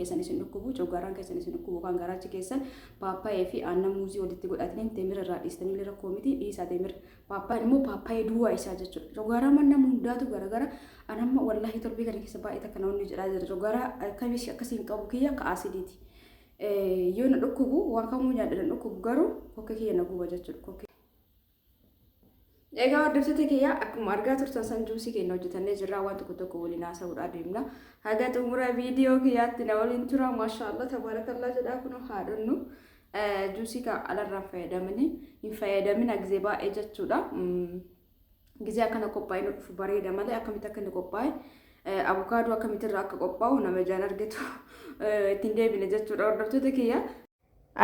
keessan isin dhukkubu coggaaraan keessan isin dhukkubu kan garaachi keessan paappaayee fi aannan muuzii walitti godhatanii teemira irraa dhiistanii illee rakkoo miti dhiisaa teemira paappaayeen immoo paappaayee duwwaa isaa jechuudha coggaaraa manna hundaatu garagara anamma wallaahi torbii kana keessa baay'ee takka namoonni jedhaa jira coggaaraa akkasiin qabu kiyya akka asidiiti yoo na dhukkubu waan kamuu nyaadha dhukkubu garuu kokkee kiyya na guba jechuudha. Egaa hordoftoota kiyya akkuma argaa turtan san juusii keenya hojjetannee jirra waan tokko waliin haasa'uudhaa deemna. Haga xumura viidiyoo kiyyaatti na waliin tura maashaallah tabarakallah jedhaa kun haadhonnu juusii ka alarraan fayyadamanii hin fayyadamina gizee baay'ee jechuudha. Gizee akkana qophaa'ee nu dhufu bareeda malee akkamitti akka inni qophaa'e abukaadoo akkamitti irraa akka qophaa'u nama ijaan argitu ittiin deebine jechuudha hordoftoota kiyya.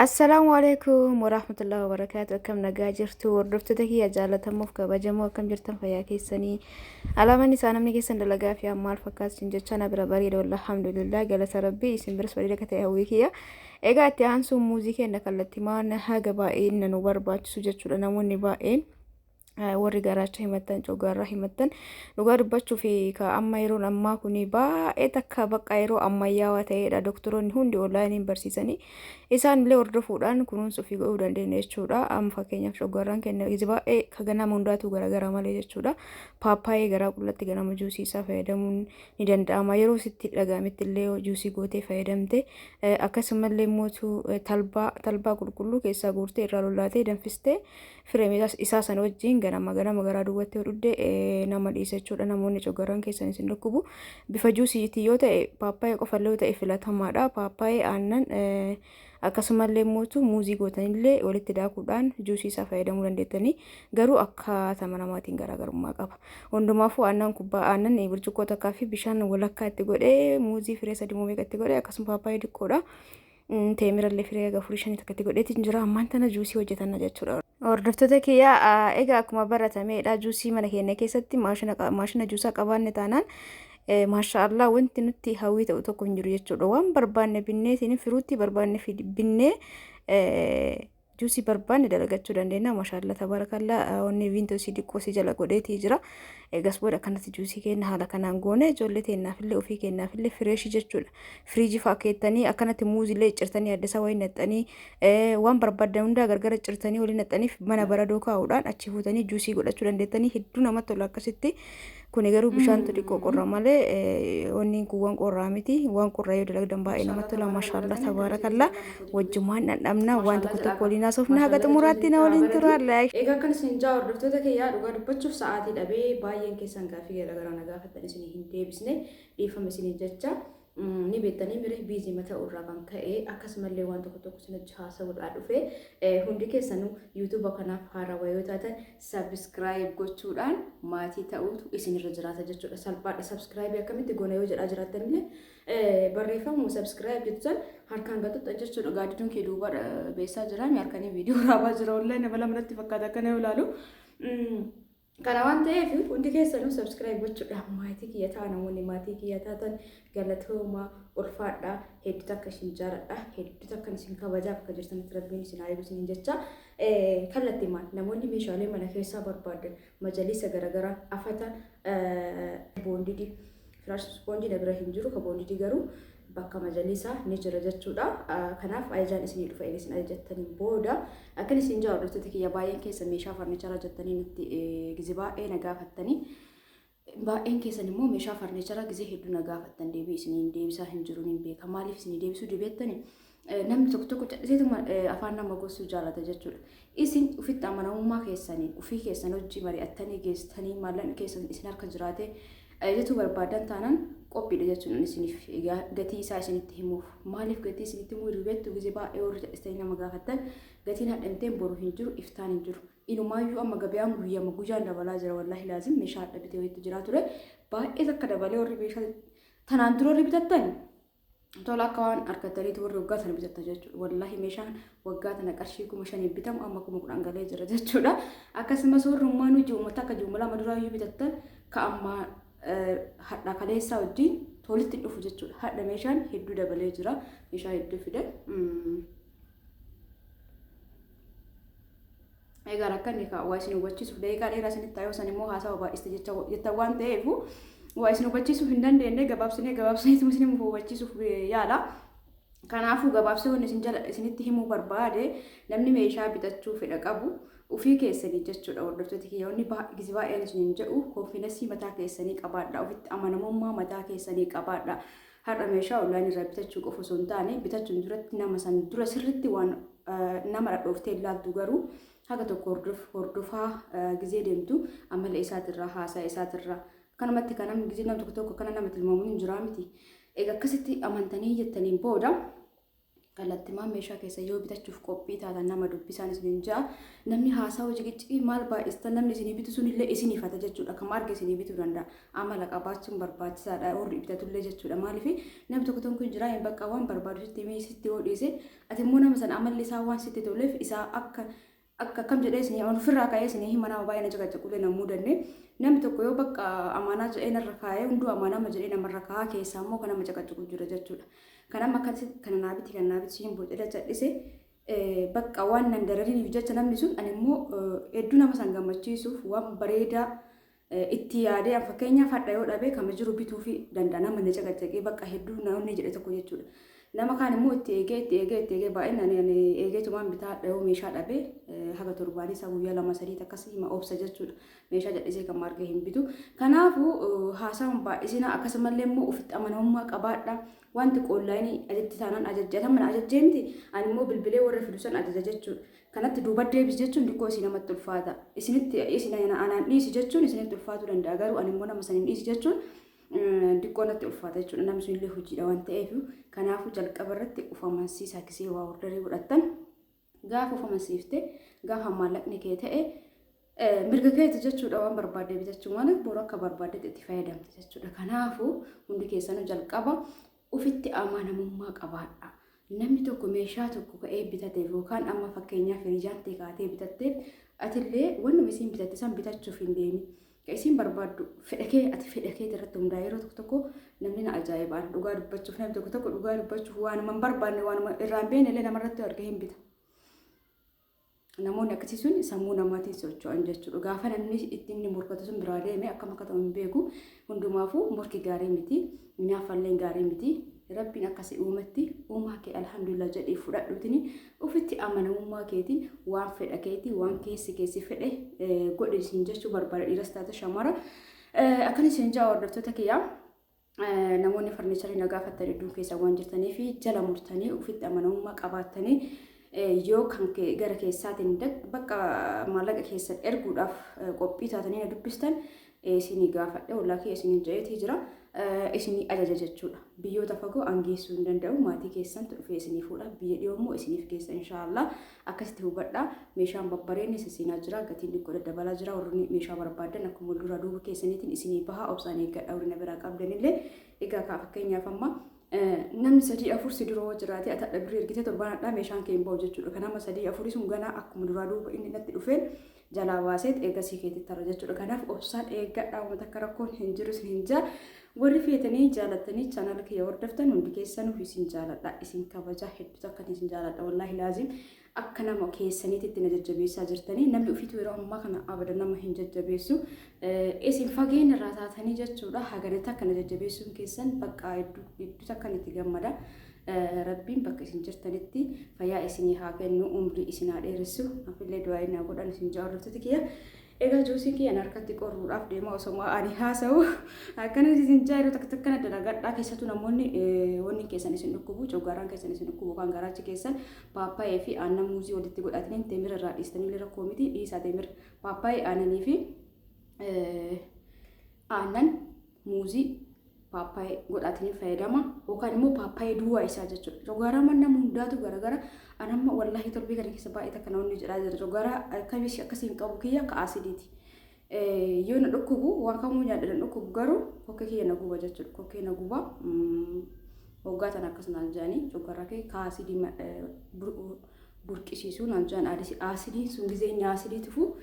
Assalamu alaikum warahmatullahi wabarakatuh. Akkam nagaa jirtu hordoftoota kiyya jaallatamuuf kabajamoo akkam jirtan fayyaa keessanii alaamaan isaa namni keessan dalagaa fi maal fakkaatu jecha na bira bareeda wallahi alhamdulillah galata rabbii isin biras bareeda ka ta'e hawwii kiyya. Egaa itti aansuun muuzii kenna kallattii maan haga baay'een nu barbaachisu jechuudha namoonni baay'een warri garaacha himattan coggaarraa himattan dhugaa dubbachuu fi ka amma yeroon ammaa kuni baay'ee takka bakka yeroo ammayyaawaa ta'edha doktoroonni hundi onlaayiniin barsiisanii isaan illee hordofuudhaan kunuunsa ofii godhuu dandeenya jechuudha. Amma fakkeenyaaf coggaarraan kenna gizi baay'ee ka ganama hundaatu garagara malee jechuudha. Paappaayee garaa qullatti ganama juusii isaa fayyadamuun ni danda'ama yeroo sitti dhagaamitti illee juusii gootee fayyadamte akkasumallee mootu talbaa qulqulluu keessaa guurtee irraa lollaatee danfistee fireemii isaa san wajjin ganama garaa duwwattee hodhudde nama dhiisa jechuudha. Namoonni coggaarraan keessan isin dhukkubu bifa juusiitii yoo ta'e paappaayee qofallee yoo ta'e filatamaadha. Paappaayee aannan akkasumallee mootu muuzii gootanillee walitti daakuudhaan juusii isaa fayyadamuu dandeettanii garuu akkaataa namaatiin garaagarummaa qaba. Hundumaafuu aannan kubbaa aannan burcuqqoo takkaa fi bishaan walakkaa itti godhee muuzii firee 3 meeqa itti godhee akkasuma paappaayee xiqqoodha. Teemirallee firee 4-5 takka itti godheetiin jira ammaan tana juusii hojjetanna jechuudha. Hordoftoota kiyya egaa akkuma baratameedha juusii mana keenya keessatti maashina juusaa qabaanne taanaan maashaallah wanti nuti hawwii ta'u tokko hin jiru jechuudha. Waan barbaanne binnee siin firuutti barbaanne binnee juusii barbaanne dalagachuu dandeenya. Maashaallah tabarakallah wanni viintosii diqqoosii jala godheetii jira. Egas booda akkanatti juusii keenya haala kanaan goone ijoollee teennaafillee ofii keenyaafillee fireeshii jechuudha. Firiijii fa'aa keettanii akkanatti muuzillee ciccirtanii adda wayii naxxanii waan barbaadan hundaa gargara ciccirtanii waliin naxxaniif mana baradoo kaa'uudhaan achi fuutanii juusii godhachuu dandeettanii hedduu namatti tola akkasitti. Kuni garuu bishaan xiqqoo qorra malee wanni kun waan qorraa miti waan qorraa yoo dalagdan baay'ee namatti tola maashaallah tabarakallah wajjumaan dhandhamna waan tokko waliin haasofna haga xumuraatti na waliin tura. Egaa kan isin jaa hordoftoota kiyyaa dhugaa dubbachuuf sa'aatii dhabee baay'een keessan gaaffii garaagaraa na gaafattan isin hin deebisne dhiifama isin jecha ni beektanii mire biizii mataa irraa kan ka'e akkasumallee waan tokko isin haasa'uudhaa dhufe hundi keessanuu yuutuuba kanaaf haarawaa yoo taatan sabskiraayib gochuudhaan maatii ta'uutu isinirra jiraata jechuudha. Salphaadha sabskiraayibii akkamitti goona yoo jedhaa jiraattanillee barreeffamu sabskiraayib jettan harkaan gatuttan jechuudha. Gaaddiduun kee duuba beessaa jira harkanii viidiyoo raabaa jira wallahi nama lamatti fakkaata akkana yoo ilaalu. Kana waan ta'eef hundi keessanuu sabskiraayib gochuudhaan maatii kiyya ta'an namoonni maatii kiyya taatan galatooma ulfaadha hedduu takka isin jaaladha hedduu takka isin kabajaaf akka jirtanitti rabbiin isin haa eebbisuu jecha kallattii maal namoonni meeshaalee mana keessaa barbaadan majalisa garaagaraa afata boondidii firaash boondii na bira hin jiru ka boondidii garuu bakka majalisa ni jira jechuudha. Kanaaf ajajaan isin dhufa isin ajajattaniin booda akkan isin jaa hordoftoota kiyya baay'een keessa meeshaa farniicharaa jettanii nutti gizi baay'ee na gaafattanii baay'een keessan immoo meeshaa farniicharaa gizi hedduu na gaafattan deebii isiniin deebisaa hin jiru niin beeka maaliif isin deebisuu dibeettanii namni tokko cadhiseetuma afaan nama gossuu jaalata jechuudha. Isin ufitti amanamummaa keessanii ufii keessan hojii mari'attanii geessitanii maallan keessan isin harka jiraate jetu barbaadan taanaan qophiidha jechuudha isiniif gatii isaa isinitti himuuf maaliif gatii isinitti himuu dibeettu gizi baay'ee warri cadhisanii nama gaafattan gatiin hadhamteen boru hin jiru iftaan hin jiru. Inumaayyuu amma gabaan guyyaan dabalaa jira wallahi laazim meeshaa adda bitee wayiitu jira ture baay'ee takka dabalee warri meeshaa tanaan dura warri bitattan tola akka waan argataniitu warri waggaa sana bitatan jechuudha. Wallahi meeshaan waggaa tana qarshii 5,000 bitamu amma 10,000 galee jira jechuudha. Akkasumas warri ummaan hojii uummata akka juumala maduraayyuu bitattan ka amma hadha kaleessaa wajjin tolitti dhufu jechuudha. Hadha meeshaan hedduu dabalee jira meeshaa hedduu fide. Egaa rakkanni ka waa isin hubachiisuuf deeqaa dheeraa isinitti taa'ee san immoo haasawa baay'iste jetta waan ta'eef waa isin hubachiisuuf hin dandeenye gabaabsinee isin hubachiisuuf yaala. Kanaafuu gabaabsee wanni isinitti himuu barbaade namni meeshaa bitachuu fedha qabu ofii keessanii jechuudha. Hordoftoota kiyya wanni baay'een isiniin jedhu konfiidensii mataa keessanii qabaadha. Ofitti amanamummaa mataa keessanii qabaadha. Har'a meeshaa onlaayinii irraa bitachuu qofa osoo hin taane bitachuun duratti nama san dura sirriitti waan nama dhadhooftee ilaaltu garuu haga tokko hordofaa gizee deemtu amala isaatirraa haasaa isaatirraa kanumatti kan namni gizee nam tokko kana nama tilmaamuun hin jiraa miti. Egaa akkasitti amantanii jettaniin booda kallattimaan meeshaa keessa yoo bitachuuf qophii taatan nama dubbisaan isin jaa namni haasaa hojii qiccii maal baay'istan namni isinii bitu sun illee isinifata jechuudha. Kan arge isinii bituu danda'a. Amala qabaachuun barbaachisaadha. Warri bitatullee jechuudha. Maaliif namni tokko kun jira bakka waan barbaadu sitti yoo dhiise ati immoo nama sana amalli isaa waan sitti toleef isaa akka kam jedhee isinii ofirraa kaa'ee isinii hima nama baay'ee na caqacaqulee na mudanne namni tokko yoo bakka amanaa jedhee narra kaa'ee hunduu amanama jedhee namarra kaa'aa keessaa immoo kan nama caqacaqu jira jechuudha. Kanama akkasitti kan naabiti siin boocedha cadhise bakka waan nan darariiniif jecha namni sun ani immoo hedduu nama san gammachiisuuf waan bareedaa itti yaadee fakkeenyaaf hadha yoo dhabe kama jiru bituu fi danda'a nama na caqacaqee bakka hedduu namni jedhe tokko jechuudha. Nama kaan immoo itti eegee baay'inaan eegeetumaan bitaa dhahuu meeshaa dhabee haga torbaanii isaa guyyaa 2-3 akkasii hima obsa jechuudha. Meeshaa jal'isee kan margee hin bitu. Kanaafuu haasaan baay'isina akkasumallee immoo ofitti amanamummaa qabaadha. Wanti onlaayinii ajajji taanaan ajajjataman ajajjeemti ani immoo bilbilee warra fidusan ajaja jechuudha. Kanatti duuba deebis jechuun dikkoo isin namatti ulfaata. Isin anaan dhiisi jechuun isinitti ulfaatuu danda'a garuu ani immoo nama saniin dhiisi jechuun dikkoo natti ulfaata jechuudha. Namni sun illee hojiidha waan ta'eef kanaafuu jalqaba irratti ufamansiisaa kisee waa ordarii godhattan gaafa ufamansiifte gaafa maallaqni kee ta'e mirga keeti jechuudha. Waan barbaadde bitachuu maaliif boru akka barbaadde itti fayyadamte jechuudha. Kanaafuu hundi keessanuu jalqaba ofitti amanamummaa qabaadha. Namni tokko meeshaa tokko ka'ee bitateef yookaan amma fakkeenyaaf firiijaan kaatee bitatteef atillee wanni isiin bitatte san bitachuuf hin deemi. Isin barbaaddu ati fedha kee irratti hundaa'e yeroo tokko namni na ajaa'ibaan dhugaa dubbachuuf namni tokko dhugaa dubbachuuf waan man barbaanne waan irraan beekne illee namarratti arga hin bita. Namoonni akkasii sun sammuu namaatiin socho'an jechuudha. Gaafa namni ittiin morkatu sun biraa deeme akkam akka ta'u hin beeku. Hundumaafuu morki gaarii miti, nyaafallee gaarii miti. Rabbiin akkasii uumatti uumaa kee alhamdulillah jedhee fudhadhuutini ofitti amanamummaa keetiin waan fedha keetii waan keessi fedhe godhe isin jechuu barbaada dhiiras taate shamara. Akkana isin jaa hordoftoota kiyyaa namoonni farniicharii na gaafattan hedduun keessa waan jirtanii fi jala murtanii ofitti amanamummaa qabaattanii yoo kan gara keessaatiin bakka maallaqa keessan erguudhaaf qophii taatanii na dubbistan isinii gaafadhe wallaa kee isinii jedheetii jira. Isinii ajaja jechuudha. Biyyoota fagoo angeessuu hin danda'u. Maatii keessan dhufee isinii fuudha. Biyya dhiyoo immoo isiniif geessa inshaallah. Akkasitti hubadhaa. Meeshaan babbareenni isinii jira. Gatiin xiqqoo daddabalaa jira. Warri meeshaa barbaadan akkuma dura duuba keessaniitiin isinii bahaa obsaan eeggadha. Warri na biraa qabdanillee egaa fakkeenyaaf amma namni 3-4 si duroo jiraate ati adda durii ergite torbaanadhaa meeshaan kee hin bahu jechuudha. Kanama 3-4 sun ganaa akkuma duraa duuba inni natti dhufeen jalaa baaseet eegasii keetitti tarra jechuudha. Kanaaf obsaan eeggadhaa uummata akka rakkoon hin jiru isin hin jaa. Warri feetanii jaalattanii chaanal kiyya hordoftan hundi keessanuu isin jaaladha. Isin kabajaa hedduu akka isin jaaladha. Wallaahi laazim akka nama keessaniitti na jajjabeessaa jirtanii namni ofiitu yeroo ammaa kana abadan nama hin jajjabeessu. Isin fageenya irraa taatanii jechuudha. Haganatti akka na jajjabeessuun keessan bakka hedduu akka itti gammada. Rabbiin bakka isin jirtanitti fayyaa isinii haa kennu umrii isin haa dheeressu. Afillee du'aa inni godhan isin jaallattoota kiyya. Egaa juusii kiyyan harkatti qoruudhaaf deema osoo ani haasa'u akkana isin jaaru takka kana dalagadhaa keessattuu namoonni wanni keessan isin dhukkubu coggaaraan keessan isin dhukkubu kan garaachi keessan paappaayee fi aannan muuzii walitti godhatanii teemira irraa dhiistanii rakkoo miti dhiisaa teemira paappaayee aannanii fi aannan muuzii paappaayee godhatanii fayyadama yookaan immoo paappaayee duwwaa isaa jechuudha. Coggaaraa manna hundaatu garagara anamma wallahi torbii kana keessa baay'ee takka namoonni jedhaa jira. Coggaaraa akkamitti akkasiin qabu kiyya ka asidiiti. Yoo na dhukkubu waan kamuu nyaadha dhukkubu garuu kokkee kiyya na guba jechuudha. Kokkee na guba hoggaa tan akkasumaan jedhanii coggaaraa kee ka asidii burqisiisuu naan jedhan asidiin sun gizee nyaasidii tufu.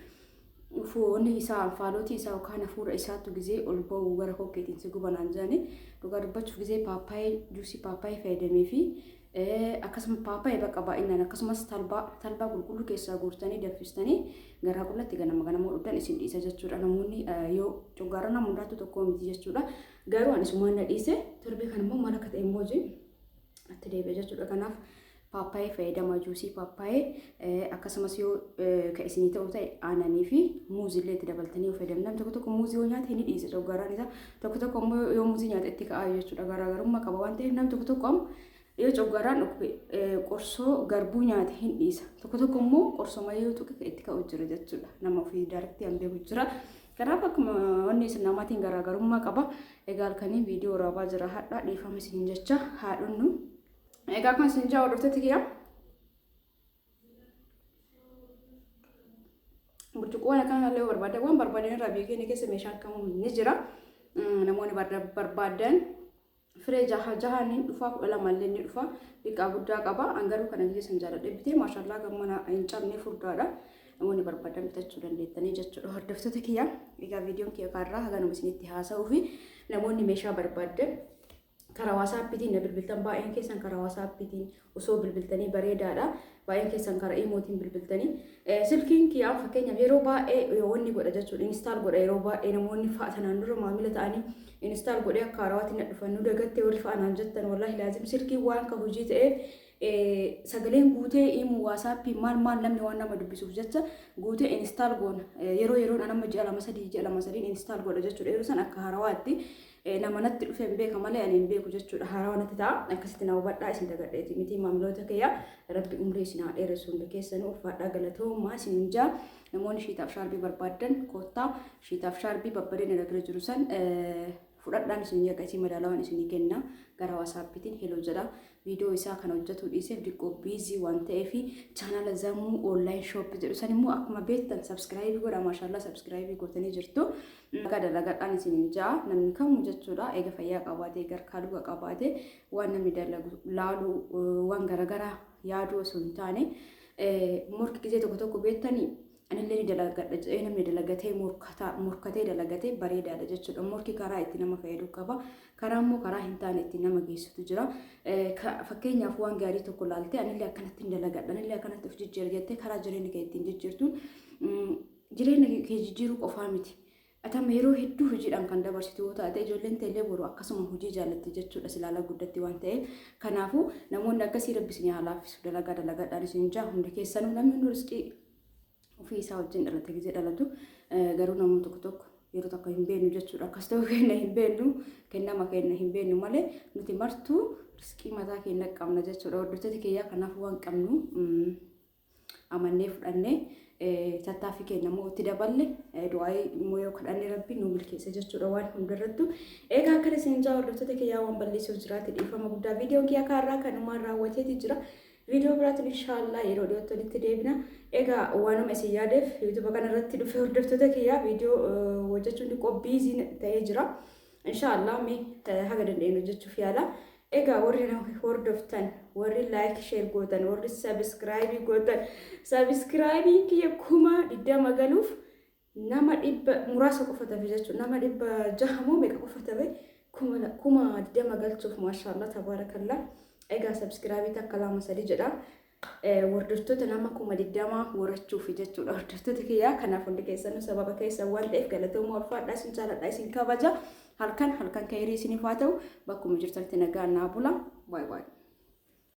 Foonni isaa faalotii isaa yookaan hafuura isaatu gizee ol ba'u gara kokkeetiin si gubanaan jedhani dhugaa dubbachuuf gizee paappaayee juusii paappaayee fayyadamee fi akkasuma paappaayee bakka baay'inaan akkasumas talbaa qulqulluu keessaa guurtanii danfistanii garaa qullatti ganama dhugdan isin dhiisa jechuudha. Namoonni yoo coggaara nama hundaatu tokko miti jechuudha. Garuu ani sumaan na dhiise torbee kan immoo maal akka ta'e immoo itti deebi'e jechuudha. Kanaaf paappaayee fayyadama juusii paappaayee akkasumas yoo ka isinii ta'u ta'e aananii fi muuzillee itti dabaltanii yoo fayyadamtan namni tokko tokko muuzii yoo nyaate ni dhiisa coggaaraan isaa tokko tokko immoo yoo muuzii nyaate itti ka'aa jechuudha. Garaagarummaa qaba waan ta'eef namni tokko tokko yoo coggaaraan qorsoo garbuu nyaate hin dhiisa tokko tokko immoo qorsoo mayyoo tuqe itti ka'u jira jechuudha. Nama ofii daarektii hambee jira. Kanaaf akkuma wanni isin namaatiin garaagarummaa qaba. Egaa halkanii viidiyoo waraabaa jira hadhaa dhiifama isin jecha haadhonnu. Egaa kan isin jaa hordoftoota kiyya. Burcuqqoo kanallee barbaada waan barbaadan irraa beekanii keessa meeshaan kamuu ni jira. Namoonni barbaadan firee jaha ni dhufa 12 illee ni dhufa. Dhiqaa guddaa qaba. Angaruu kana keessa jaalladhe bitee maashaallah gammana hin cabne furdaadha. Namoonni barbaadan bitachuu dandeettanii jechuudha. Hordoftoota kiyya. Egaa viidiyoon kiyya kaarraa haganuma isinitti haasa'uu fi namoonni meeshaa barbaadan karaa WhatsAppiitiin na bilbiltan baay'een keessan karaa WhatsAppiitiin osoo bilbiltanii bareedaadha. Baay'een keessan karaa imootiin bilbiltanii silkiin kiyyaa fakkeenyaaf yeroo baay'ee wanni godha jechuudha. Install godha yeroo baay'ee namoonni fa'atanaan dura maamila ta'anii install godhee akka haarawaatti na dhufannu dagattee warri fa'anaan jettan wallahi laazim silkiin waan ka hojii ta'eef sagaleen guutee imuu WhatsAppii maal namni waan nama dubbisuuf jecha guutee install goona yeroo yeroon nama ji'a lama sadii install godha jechuudha. Yeroo san akka haarawaatti nama natti dhufe hin beeka malee ani hin beeku jechuudha. Haarawaa natti ta'a akkasitti na hubadhaa isin dagadheeti miti maamiloota kiyya rabbi umrii isin haa dheeressu hundi keessanuu ulfaadhaa galatoomaa isin jaa. Namoonni shiitaaf shaarbii barbaadan koottaa shiitaaf shaarbii babbareedina irra jiru san fudhadhaan isin yaaqatii madaalawaan isin kenna gara WhatsAppiitiin hello jedha. Viidiyoo isaa kana hojjetuu dhiiseef diqqoo biizii waan ta'eef chaanala Zamuu online shop jedhu san immoo akkuma beektan subscribe godha maashaallah subscribe gootanii jirtu. Dalagadhaan isin jaa namni kamuu jechuudha. Eega fayyaa qabaatee garkaaluu qabaatee waan namni dalagu laaluu waan garaagaraa yaaduu osoo hin taane morki gisee tokko beektanii anillee ni dalagadha jedhee namni dalagatee morkatee dalagatee bareedaadha jechuudha. Morki karaa itti nama fayyadu qaba. Karaa immoo karaa hin taane itti nama geessitu jira. Fakkeenyaaf waan gaarii tokko laaltee anillee akkanatti dalagadha anillee akkanatti of jijjiira jettee karaa jireenya kee ittiin jijjiirtuun jireenya kee jijjiiruu qofaa miti. Atama yeroo hedduu hojiidhaan kan dabarsitu yoo taate ijoolleen teellee boru akkasuma hojii jaallatti jechuudha silaala guddatti waan ta'eef. Kanaafuu namoonni akkasii rabbisni haa laaffisu dalagadhaan isin jaa hundi keessanuu namni hundi riskii ofii isaa wajjin dhalate gisee dhalatu garuu namoota tokko yeroo tokko hin beeknu jechuudha. Akkas ta'uu keenya hin beeknu kennama keenya hin beeknu malee nuti martuu riskii mataa keenya qabna jechuudha. Hordoftoota kiyyaa kanaaf waan qabnu amannee fudhannee tattaaffii keenya immoo itti daballe du'aayii immoo yoo kadhannee rabbi nu milkeessa jechuudha waan hundarrattu. Egaa akkana isin jaa hordoftoota kiyyaa waan balleessuuf jiraate dhiifama guddaa viidiyoon kiyyaa kaarraa kanumaan raawwateeti jira. Video biraatiin inshallah yeroo dhiyootti walitti deebina. Egaa waanuma isin yaadeef YouTube kanarratti dhufe hordoftoota kiyyaa viidiyoo hojjechuun dhiqoo biizii ta'ee jira. Inshallah mee haga dandeenyu hojjechuuf yaala. Egaa warri hordoftan warri like share gootan warri subscribe gootan subscribe kiyya kuma 20 galuuf nama dhibba muraasa qofa tafe jechuudha. Nama dhibba 6 moo meeqa qofa tafe kuma 20 galchuuf maashaallah tabaarakallah. Egaa subscribe takka lama sadii jedha. Hordoftoota nama kuma 20 warachuuf jechuudha. Hordoftoota kiyyaa kanaaf hundi keessanuu sababa keessa waan ta'eef galatooma ulfaadhaa isin jaalladhaa isin kabaja. Halkan kairii isiniif haa ta'u bakkuma jirtanitti nagaa naa bula. Bye bye.